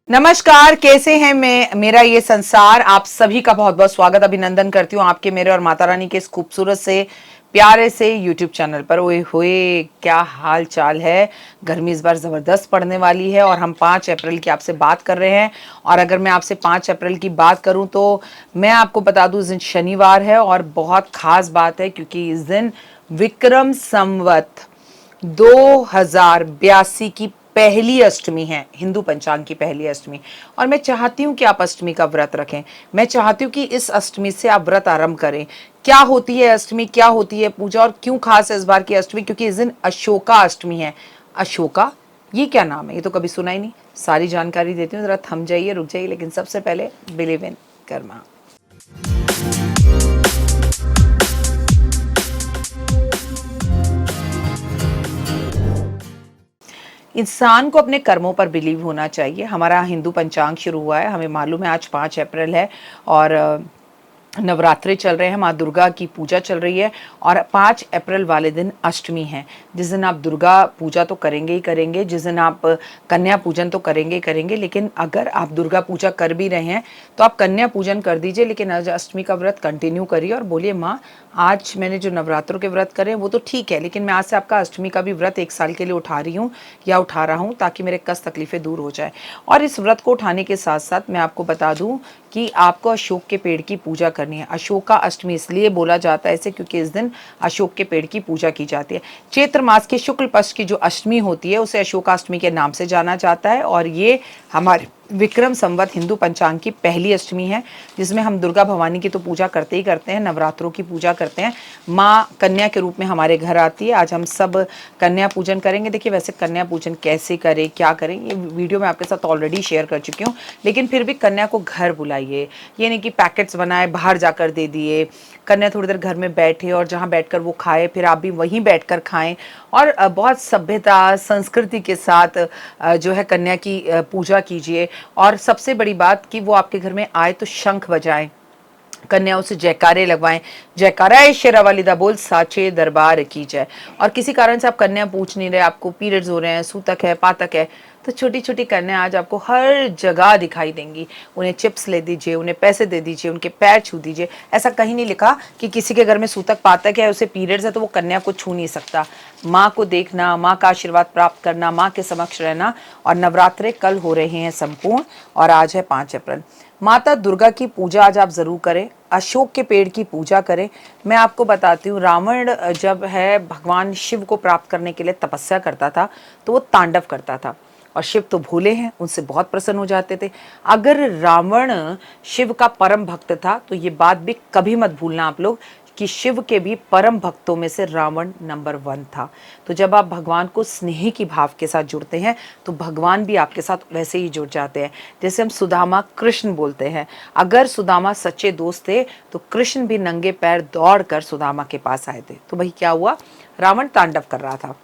नमस्कार, कैसे हैं? मेरा ये संसार, आप सभी का बहुत बहुत स्वागत अभिनंदन करती हूँ आपके, मेरे और माता रानी के इस खूबसूरत से प्यारे से YouTube चैनल पर। ओए होए, क्या हाल चाल है। गर्मी इस बार ज़बरदस्त पड़ने वाली है और हम 5 अप्रैल की आपसे बात कर रहे हैं। और अगर मैं आपसे 5 अप्रैल की बात करूं तो मैं आपको बता दूं, इस दिन शनिवार है और बहुत खास बात है क्योंकि इस दिन विक्रम संवत 2082 की पहली अष्टमी है, हिंदू पंचांग की पहली अष्टमी। और मैं चाहती हूँ कि आप अष्टमी का व्रत रखें। मैं चाहती हूँ कि इस अष्टमी से आप व्रत आरंभ करें। क्या होती है अष्टमी, क्या होती है पूजा और क्यों खास है इस बार की अष्टमी? क्योंकि इस दिन अशोका अष्टमी है। अशोका, ये क्या नाम है? ये तो कभी सुना ही नहीं। सारी जानकारी देती हूँ, जरा थम जाइए, रुक जाइए। लेकिन सबसे पहले बिलीव इन कर्मा। इंसान को अपने कर्मों पर बिलीव होना चाहिए। हमारा हिंदू पंचांग शुरू हुआ है, हमें मालूम है आज 5 अप्रैल है और नवरात्रे चल रहे हैं, माँ दुर्गा की पूजा चल रही है। और 5 अप्रैल वाले दिन अष्टमी है, जिस दिन आप दुर्गा पूजा तो करेंगे ही करेंगे, जिस दिन आप कन्या पूजन तो करेंगे ही करेंगे। लेकिन अगर आप दुर्गा पूजा कर भी रहे हैं तो आप कन्या पूजन कर दीजिए, लेकिन आज अष्टमी का व्रत कंटिन्यू करिए और बोलिए, माँ आज मैंने जो नवरात्रों के व्रत करे वो तो ठीक है, लेकिन मैं आज से आपका अष्टमी का भी व्रत 1 साल के लिए उठा रही हूँ या उठा रहा हूँ, ताकि मेरे कष्ट तकलीफें दूर हो जाए। और इस व्रत को उठाने के साथ साथ मैं आपको बता दूं कि आपको अशोक के पेड़ की पूजा करनी है। अशोका अष्टमी इसलिए बोला जाता है इसे क्योंकि इस दिन अशोक के पेड़ की पूजा की जाती है। चैत्र मास के शुक्ल पक्ष की जो अष्टमी होती है उसे अशोकाष्टमी के नाम से जाना जाता है और ये हमारे विक्रम संवत हिंदू पंचांग की पहली अष्टमी है, जिसमें हम दुर्गा भवानी की तो पूजा करते ही करते हैं, नवरात्रों की पूजा करते हैं। माँ कन्या के रूप में हमारे घर आती है। आज हम सब कन्या पूजन करेंगे। देखिए, वैसे कन्या पूजन कैसे करें, क्या करें, ये वीडियो मैं आपके साथ ऑलरेडी शेयर कर चुकी हूँ, लेकिन फिर भी कन्या को घर बुलाइए। ये नहीं कि पैकेट्स बनाए बाहर जाकर दे दिए। कन्या थोड़ी देर घर में बैठे और जहाँ बैठकर वो खाए, फिर आप भी वहीं बैठकर खाएं। और बहुत सभ्यता संस्कृति के साथ जो है कन्या की पूजा कीजिए। और सबसे बड़ी बात कि वो आपके घर में आए तो शंख बजाएं, कन्याओं से जयकारे लगवाएं। जयकारा शेरा वालिदा बोल साचे दरबार की जय। और किसी कारण से आप कन्या पूछ नहीं रहे, आपको पीरियड्स हो रहे हैं, सूतक है, पातक है, तो छोटी छोटी कन्या आज आपको हर जगह दिखाई देंगी। उन्हें चिप्स ले दीजिए, उन्हें पैसे दे दीजिए, उनके पैर छू दीजिए। ऐसा कहीं नहीं लिखा कि किसी के घर में सूतक पातक है, उसे पीरियड्स है तो वो कन्या को छू नहीं सकता। माँ को देखना, माँ का आशीर्वाद प्राप्त करना, माँ के समक्ष रहना। और नवरात्रे कल हो रहे हैं संपूर्ण और आज है 5 अप्रैल। माता दुर्गा की पूजा आज आप जरूर करें, अशोक के पेड़ की पूजा करें। मैं आपको बताती हूँ, रावण जब है भगवान शिव को प्राप्त करने के लिए तपस्या करता था तो वो तांडव करता था और शिव तो भोले हैं, उनसे बहुत प्रसन्न हो जाते थे। अगर रावण शिव का परम भक्त था तो ये बात भी कभी मत भूलना आप लोग कि शिव के भी परम भक्तों में से रावण नंबर 1 था। तो जब आप भगवान को स्नेह की भाव के साथ जुड़ते हैं तो भगवान भी आपके साथ वैसे ही जुड़ जाते हैं। जैसे हम सुदामा कृष्ण बोलते हैं, अगर सुदामा सच्चे दोस्त थे तो कृष्ण भी नंगे पैर दौड़ कर सुदामा के पास आए थे। तो भाई क्या हुआ, रावण तांडव कर रहा था,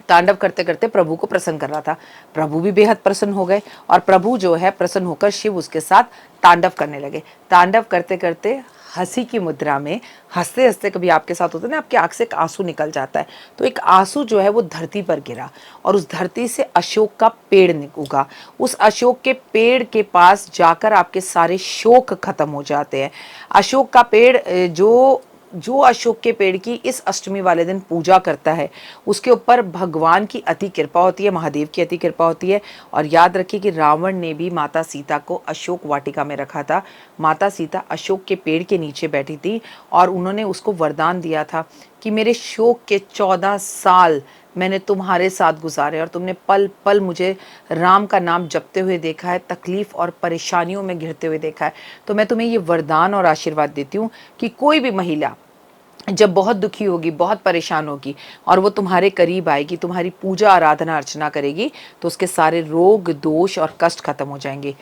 तांडव करते करते प्रभु को प्रसन्न कर रहा था। प्रभु भी बेहद प्रसन्न हो गए और प्रभु जो है प्रसन्न होकर शिव उसके साथ तांडव करने लगे। तांडव करते करते हंसी की मुद्रा में हंसते हंसते, कभी आपके साथ होता है ना, आपकी आंख से एक आंसू निकल जाता है, तो एक आंसू जो है वो धरती पर गिरा और उस धरती से अशोक का पेड़ उगा। उस अशोक के पेड़ के पास जाकर आपके सारे शोक खत्म हो जाते हैं। अशोक का पेड़ जो जो अशोक के पेड़ की इस अष्टमी वाले दिन पूजा करता है उसके ऊपर भगवान की अति कृपा होती है, महादेव की अति कृपा होती है। और याद रखिए कि रावण ने भी माता सीता को अशोक वाटिका में रखा था। माता सीता अशोक के पेड़ के नीचे बैठी थी और उन्होंने उसको वरदान दिया था कि मेरे शोक के 14 साल मैंने तुम्हारे साथ गुजारे और तुमने पल पल मुझे राम का नाम जपते हुए देखा है, तकलीफ और परेशानियों में घिरते हुए देखा है। तो मैं तुम्हें ये वरदान और आशीर्वाद देती हूँ कि कोई भी महिला जब बहुत दुखी होगी, बहुत परेशान होगी और वो तुम्हारे करीब आएगी, तुम्हारी पूजा आराधना अर्चना करेगी, तो उसके सारे रोग दोष और कष्ट खत्म हो जाएंगे।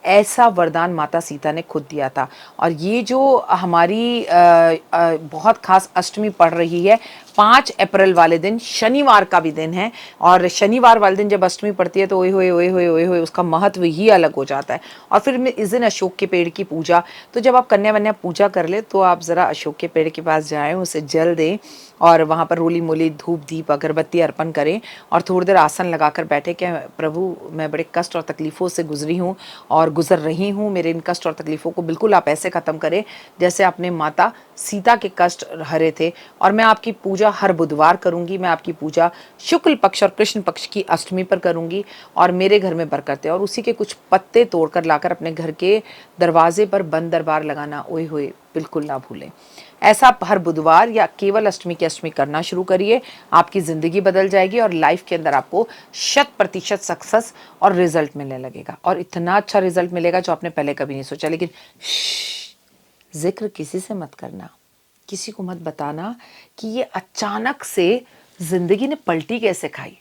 ऐसा वरदान माता सीता ने खुद दिया था। और ये जो हमारी बहुत खास अष्टमी पड़ रही है 5 अप्रैल वाले दिन, शनिवार का भी दिन है, और शनिवार वाले दिन जब अष्टमी पड़ती है तो ओए होए ओए होए ओए होए उसका महत्व ही अलग हो जाता है। और फिर इस दिन अशोक के पेड़ की पूजा, तो जब आप कन्या वन्या पूजा कर ले तो आप ज़रा अशोक के पेड़ के पास जाएं, उसे जल दें और वहाँ पर रोली मोली धूप दीप अगरबत्ती अर्पण करें और थोड़ी देर आसन लगाकर बैठे कि प्रभु मैं बड़े कष्ट और तकलीफ़ों से गुजरी हूँ और गुजर रही हूँ, मेरे इन कष्ट और तकलीफ़ों को बिल्कुल आप ऐसे ख़त्म करें जैसे आपने माता सीता के कष्ट हरे थे। और मैं आपकी पूजा हर बुधवार करूँगी, मैं आपकी पूजा शुक्ल पक्ष और कृष्ण पक्ष की अष्टमी पर करूँगी और मेरे घर में बरकत है। और उसी के कुछ पत्ते तोड़कर लाकर अपने घर के दरवाजे पर बंद दरबार लगाना ओए होए बिल्कुल ना भूलें। ऐसा आप हर बुधवार या केवल अष्टमी की अष्टमी करना शुरू करिए, आपकी ज़िंदगी बदल जाएगी और लाइफ के अंदर आपको 100% सक्सेस और रिजल्ट मिलने लगेगा। और इतना अच्छा रिजल्ट मिलेगा जो आपने पहले कभी नहीं सोचा। लेकिन जिक्र किसी से मत करना, किसी को मत बताना कि ये अचानक से ज़िंदगी ने पलटी कैसे खाई।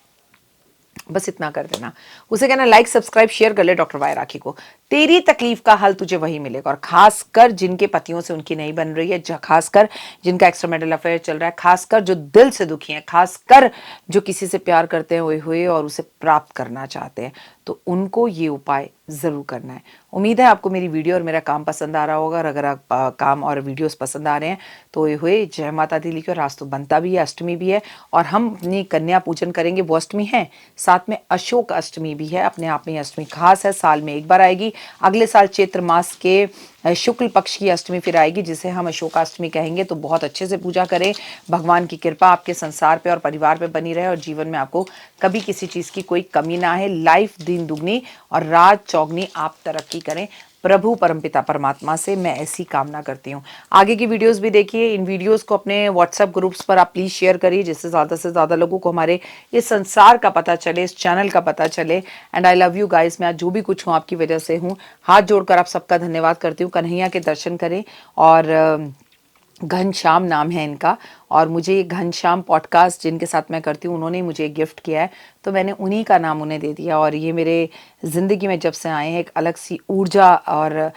बस इतना कर देना, उसे कहना लाइक सब्सक्राइब शेयर कर ले डॉक्टर वाई राखी को, तेरी तकलीफ का हल तुझे वही मिलेगा। और खासकर जिनके पतियों से उनकी नहीं बन रही है, खासकर जिनका एक्स्ट्रामैरिटल अफेयर चल रहा है, खासकर जो दिल से दुखी हैं, खासकर जो किसी से प्यार करते हैं हुए और उसे प्राप्त करना चाहते हैं, तो उनको ये उपाय ज़रूर करना है। उम्मीद है आपको मेरी वीडियो और मेरा काम पसंद आ रहा होगा। और अगर आप काम और वीडियोस पसंद आ रहे हैं तो हुए जय माता दी लिखिए। और आज तो बनता भी है, अष्टमी भी है और हम अपनी कन्या पूजन करेंगे, वो अष्टमी है, साथ में अशोक अष्टमी भी है। अपने आप में अष्टमी खास है, साल में एक बार आएगी। अगले साल चैत्र मास के शुक्ल पक्ष की अष्टमी फिर आएगी जिसे हम अशोकाष्टमी कहेंगे। तो बहुत अच्छे से पूजा करें, भगवान की कृपा आपके संसार पे और परिवार पे बनी रहे और जीवन में आपको कभी किसी चीज़ की कोई कमी ना है। लाइफ दिन दुगनी और रात चौगनी आप तरक्की करें। प्रभु परमपिता परमात्मा से मैं ऐसी कामना करती हूँ। आगे की वीडियोस भी देखिए, इन वीडियोस को अपने व्हाट्सएप ग्रुप्स पर आप प्लीज़ शेयर करिए जिससे ज़्यादा से ज़्यादा लोगों को हमारे इस संसार का पता चले, इस चैनल का पता चले। And I love you guys. मैं आज जो भी कुछ हूँ आपकी वजह से हूँ। हाथ जोड़कर आप सबका धन्यवाद करती हूँ। कन्हैया के दर्शन करें। और घनश्याम नाम है इनका, और मुझे ये घनश्याम पॉडकास्ट जिनके साथ मैं करती हूँ उन्होंने मुझे गिफ्ट किया है, तो मैंने उन्हीं का नाम उन्हें दे दिया। और ये मेरे ज़िंदगी में जब से आए हैं एक अलग सी ऊर्जा और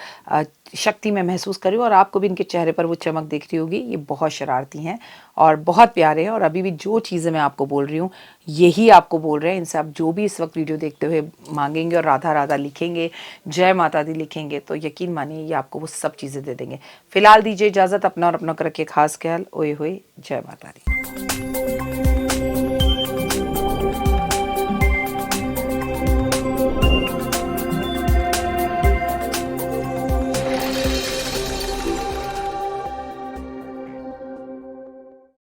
शक्ति मैं महसूस करी हूँ। और आपको भी इनके चेहरे पर वो चमक दिख रही होगी। ये बहुत शरारती हैं और बहुत प्यारे हैं। और अभी भी जो चीज़ें मैं आपको बोल रही हूँ यही आपको बोल रहे हैं। इनसे आप जो भी इस वक्त वीडियो देखते हुए मांगेंगे और राधा राधा लिखेंगे, जय माता दी लिखेंगे, तो यकीन मानिए ये आपको वो सब चीज़ें दे देंगे। फिलहाल दीजिए इजाज़त, अपना और अपना को रखिए खास ख्याल। ओए होए जय माता दी।